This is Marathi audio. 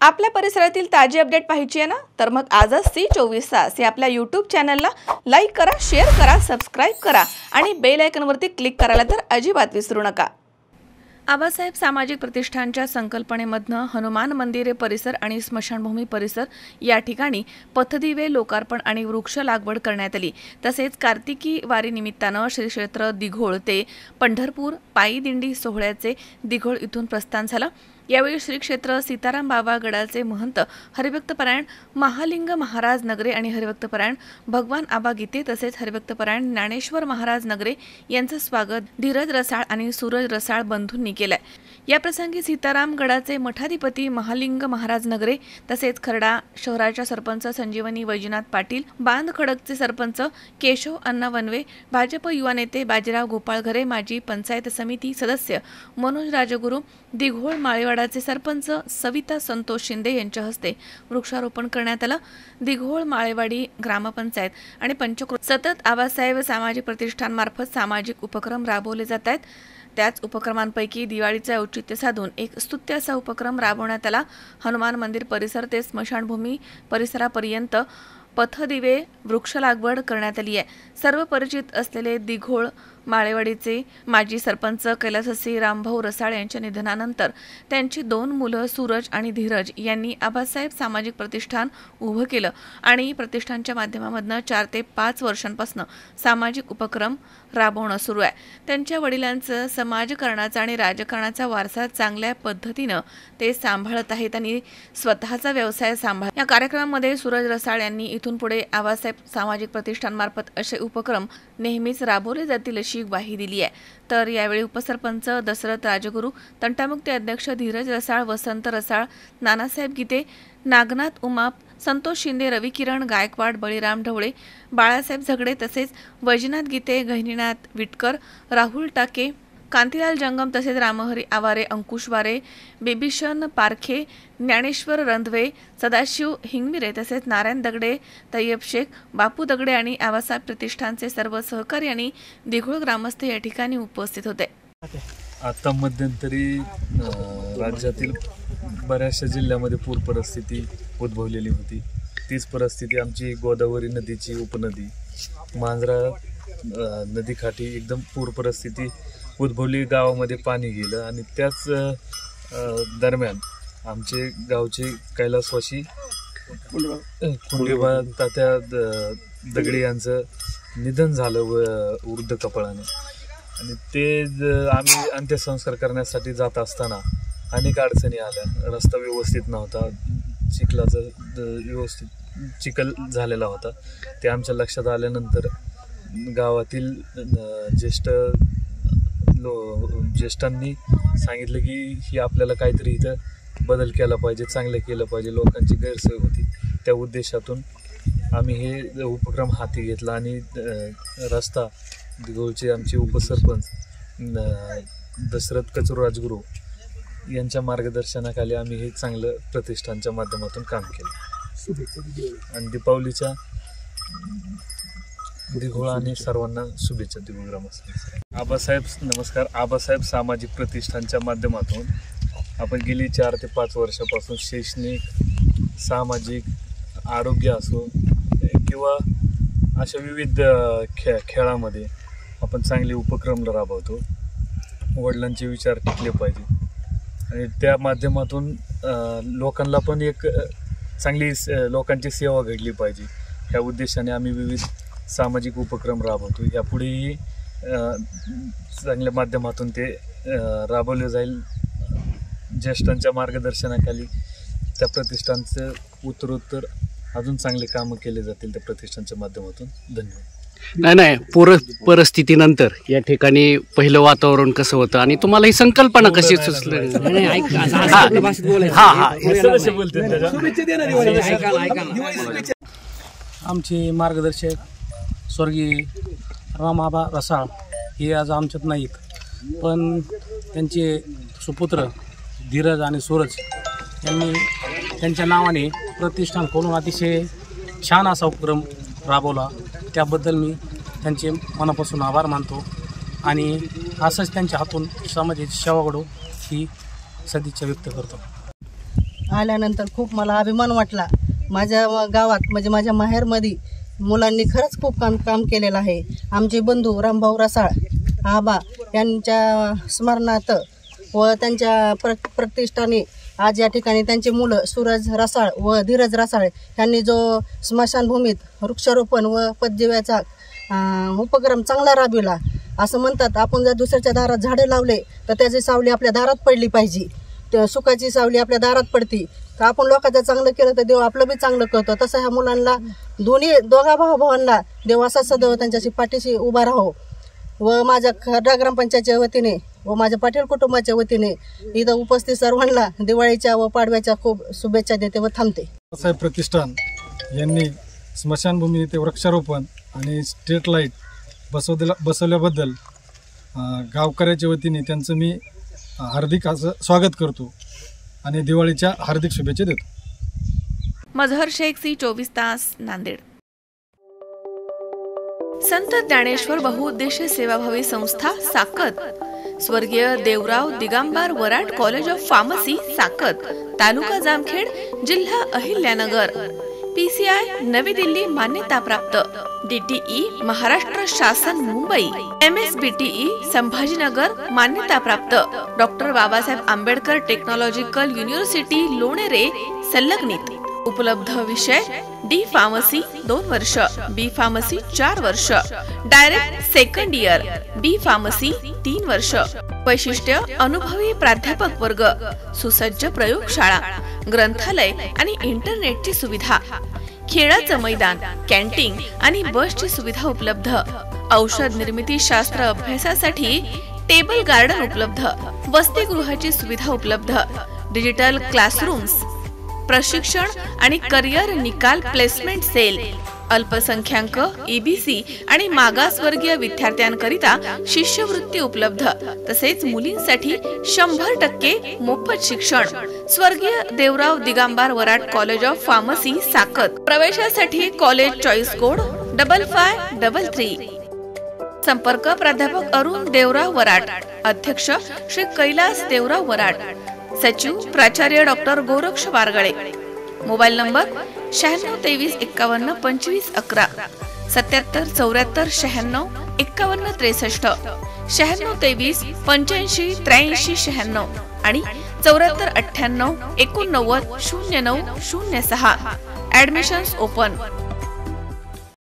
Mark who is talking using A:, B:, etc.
A: आपल्या परिसरातील ताजी अपडेट पाहिजे आहे ना, तर मग आजच C24 तास या आपल्या YouTube चॅनलला लाईक करा, शेअर करा, सबस्क्राइब करा आणि बेल आयकॉनवरती क्लिक करायला तर अजिबात विसरू नका। आबासाहेब सामाजिक प्रतिष्ठानच्या संकल्पनेमधनं हनुमान मंदिरे परिसर आणि स्मशानभूमी परिसर या ठिकाणी पथदिवे लोकार्पण आणि वृक्ष लागवड करण्यात आली। तसेच कार्तिकी वारी निमित्तानं श्री क्षेत्र दिघोळ ते पंढरपूर पायी दिंडी सोहळ्याचे दिघोळ इथून प्रस्थान झालं। यावेळी श्री क्षेत्र सीताराम बाबा गडाचे महंत हरिभक्तपरायण महालिंग महाराज नगरे आणि हरिभक्तपरायण भगवान आबा गीते तसेच हरिभक्तपरायण ज्ञानेश्वर महाराज नगरे यांचं स्वागत धीरज रसाळ आणि सूरज रसाळ बंधूंनी केलंय। या प्रसंगी सीताराम गडाचे मठाधिपती महालिंग महाराज नगरे तसेच खर्डा शहराच्या सरपंच संजीवनी वैजनाथ पाटील, बांध खडकचे सरपंच केशव अण्णा वनवे, भाजप युवा नेते बाजीराव गोपाळ घरे, माजी पंचायत समिती सदस्य मनोज राजगुरू, दिघोळ माळेवाडाचे सरपंच सविता संतोष शिंदे यांच्या हस्ते वृक्षारोपण करण्यात आलं। दिघोळ माळेवाडी ग्रामपंचायत आणि पंचक्रोश सतत आबासाहेब सामाजिक प्रतिष्ठानमार्फत सामाजिक उपक्रम राबवले जात आहेत। त्याच उपक्रमांपैकी दिवाळीचे औचित्य साधून एक स्तुत्य असा उपक्रम राबवण्यात आला। हनुमान मंदिर परिसर ते स्मशानभूमी परिसरापर्यंत पथदिवे वृक्ष लागवड करण्यात आली आहे। सर्व परिचित असलेले दिघोळ माळेवाडीचे माजी सरपंच कैलाससी रामभाऊ रसाळ यांच्या निधनानंतर त्यांची 2 मुलं सूरज आणि धीरज यांनी आबासाहेब सामाजिक प्रतिष्ठान उभं केलं आणि प्रतिष्ठानच्या माध्यमामधनं 4 ते 5 वर्षांपासून सामाजिक उपक्रम राबवणं सुरू आहे। त्यांच्या वडिलांचं समाजकारणाचा आणि राजकारणाचा वारसा चांगल्या पद्धतीनं ते सांभाळत आहेत आणि स्वतःचा व्यवसाय सांभाळ। या कार्यक्रमामध्ये सूरज रसाळ यांनी इथून पुढे आबासाहेब सामाजिक प्रतिष्ठानमार्फत असे उपक्रम नेहमीच राबवले जातील अशी ग्वाही दिली आहे। तर यावेळी उपसरपंच दशरथ राजगुरू, तंटामुक्ती अध्यक्ष धीरज रसाळ, वसंत रसाळ, नानासाहेब गीते, नागनाथ उमाप, संतोष शिंदे, रवी किरण गायकवाड, बळीराम ढवळे, बाळासाहेब झगडे तसेच वैजनाथ गीते, गहिनीनाथ विटकर, राहुल टाके, कांतीलाल जंगम तसेच रामहरी आवारे, अंकुश वारे, बेबीशन पारखे, ज्ञानेश्वर रंधवे, सदाशिव हिंगमिरे तसेच नारायण दगडे, तय्यब शेख, बापू दगडे आणि आबासाहेब प्रतिष्ठानचे सर्व सहकारी आणि दिघोळ ग्रामस्थ या ठिकाणी उपस्थित होते।
B: आता मध्यंतरी राज्यातील बऱ्याचशा जिल्ह्यामध्ये पूर परिस्थिती उद्भवलेली होती। तीच परिस्थिती आमची गोदावरी नदीची उपनदी मांजरा नदीकाठी एकदम पूर परिस्थिती उद्भवली, गावामध्ये पाणी गेलं आणि त्याच दरम्यान आमचे गावचे कैलासवासी कुंडीबा तात्या दगडे यांचं निधन झालं वृद्ध कपाळाने आणि ते आम्ही अंत्यसंस्कार करण्यासाठी जात असताना अनेक अडचणी आल्या। रस्ता व्यवस्थित नव्हता, चिखलाचा व्यवस्थित चिखल झालेला होता। ते आमच्या लक्षात आल्यानंतर गावातील ज्येष्ठांनी सांगितलं की ही आपल्याला काहीतरी इथं बदल केला पाहिजे, चांगलं केलं पाहिजे, लोकांची गैरसोय होती। त्या उद्देशातून आम्ही हे उपक्रम हाती घेतला आणि रस्ता दिघोळचे आमचे उपसरपंच दशरथ कचरू राजगुरू यांच्या मार्गदर्शनाखाली आम्ही हे चांगलं प्रतिष्ठानच्या माध्यमातून काम केलं आणि दीपावलीच्या दिघोळ आणि सर्वांना शुभेच्छा दिघोळ ग्रामस्थांना। आबासाहेब नमस्कार। आबासाहेब सामाजिक प्रतिष्ठानच्या माध्यमातून आपण गेली 4 ते 5 वर्षापासून शैक्षणिक, सामाजिक, आरोग्य असो किंवा अशा विविध खेळामध्ये आपण चांगले उपक्रम राबवतो। वडिलांचे विचार टिकले पाहिजे आणि त्या माध्यमातून लोकांना पण एक चांगली लोकांची सेवा घडली पाहिजे ह्या उद्देशाने आम्ही विविध सामाजिक उपक्रम राबवतो। यापुढेही चांगल्या माध्यमातून ते राबवले जाईल। ज्येष्ठांच्या मार्गदर्शनाखाली त्या प्रतिष्ठानचं उत्तरोत्तर अजून चांगले कामं केले जातील त्या प्रतिष्ठानच्या माध्यमातून। धन्यवाद।
C: नाही परिस्थितीनंतर या ठिकाणी पहिलं वातावरण कसं होतं आणि तुम्हाला ही संकल्पना कशी सुचली?
D: आमचे मार्गदर्शक स्वर्गीय रामआबा रसाळ हे आज आमच्यात नाहीत, पण त्यांचे सुपुत्र धीरज आणि सूरज यांनी त्यांच्या नावाने प्रतिष्ठान खोलून अतिशय छान असा उपक्रम राबवला। त्याबद्दल मी त्यांचे मनापासून आभार मानतो आणि असंच त्यांच्या हातून समाजाची सेवा घडो ही सदिच्छा व्यक्त करतो।
E: आल्यानंतर खूप मला अभिमान वाटला. माझ्या गावात म्हणजे माझ्या माहेरमध्ये मुलांनी खरंच खूप काम केलेलं आहे. आमचे बंधू रामभाऊ रसाळ आबा यांच्या स्मरणार्थ व त्यांच्या प्रतिष्ठाने आज या ठिकाणी त्यांचे मुलं सूरज रसाळ व धीरज रसाळ यांनी जो स्मशानभूमीत वृक्षारोपण व पदजीव्याचा उपक्रम चांगला राबविला. असं म्हणतात, आपण जर दुसऱ्याच्या दारात झाडे लावले तर त्याची सावली आपल्या दारात पडली पाहिजे. सुखाची सावली आपल्या दारात पडती. तर आपण लोकांचं चांगलं केलं तर देव आपलं बी चांगलं करतो. तसं ह्या मुलांना दोघा भावांना देव असा सदैव त्यांच्याशी पाठीशी उभा राहो. व माझ्या खर्डा ग्रामपंचायतच्या वतीने व माझ्या पाटील कुटुंबाच्या वतीने इथं उपस्थित सर्वांना दिवाळीच्या व पाडव्याच्या खूप शुभेच्छा देते व थांबते.
F: बाबासाहेब प्रतिष्ठान यांनी स्मशानभूमी येथे वृक्षारोपण आणि स्ट्रीट लाईट बसवल्याबद्दल गावकऱ्याच्या वतीने त्यांचं मी हार्दिक असं स्वागत करतो आणि दिवाळीच्या हार्दिक शुभेच्छा देतो.
A: मझहर शेख, सी 24 तास, नांदेड. संत ज्ञानेश्वर बहुउद्देशीय सेवाभावी संस्था साकत, स्वर्गीय Devrao Digambar Warad college of pharmacy साकत, तालुका जामखेड, जिल्हा अहिल्यानगर, PCI नवी दिल्ली मान्यता प्राप्त, DTE महाराष्ट्र शासन मुंबई, MSBTE संभाजीनगर मान्यता प्राप्त, doctor Babasaheb Ambedkar technological university Lonere संलग्नित. उपलब्ध विषय D फार्मसी 2 वर्ष, B फार्मसी 4 वर्ष, direct second year, B pharmacy 3 वर्ष. वैशिष्ट्य अनुभवी प्राध्यापक वर्ग, सुसज्ज प्रयोगशाळा, ग्रंथालय आणि इंटरनेटची सुविधा, खेळाचं मैदान, कॅन्टीन आणि बसची सुविधा उपलब्ध. औषध निर्मिती शास्त्र अभ्यासासाठी टेबल गार्डन उपलब्ध. वसतिगृहाची सुविधा उपलब्ध. डिजिटल क्लासरूम्स, प्रशिक्षण आणि करिअर निकाल प्लेसमेंट सेल, अल्पसंख्याक, EBC आणि मागासवर्गीय विद्यार्थ्यांकरिता शिष्यवृत्ती उपलब्ध. तसेच मुलींसाठी 100% मोफत शिक्षण. स्वर्गीय Devrao Digambar Warad college of pharmacy साकत. प्रवेशासाठी कॉलेज चॉईस कोड 5533. संपर्क प्राध्यापक अरुण देवराव वराड, अध्यक्ष श्री कैलास देवराव वराड, सचिव प्राचार्य doctor Goraksh Wargale. Mobile number 96 23 51 25 11, 77 74 96 51 63, 96 23 85 83 96 आणि 74 98 89 09 06. Admissions open.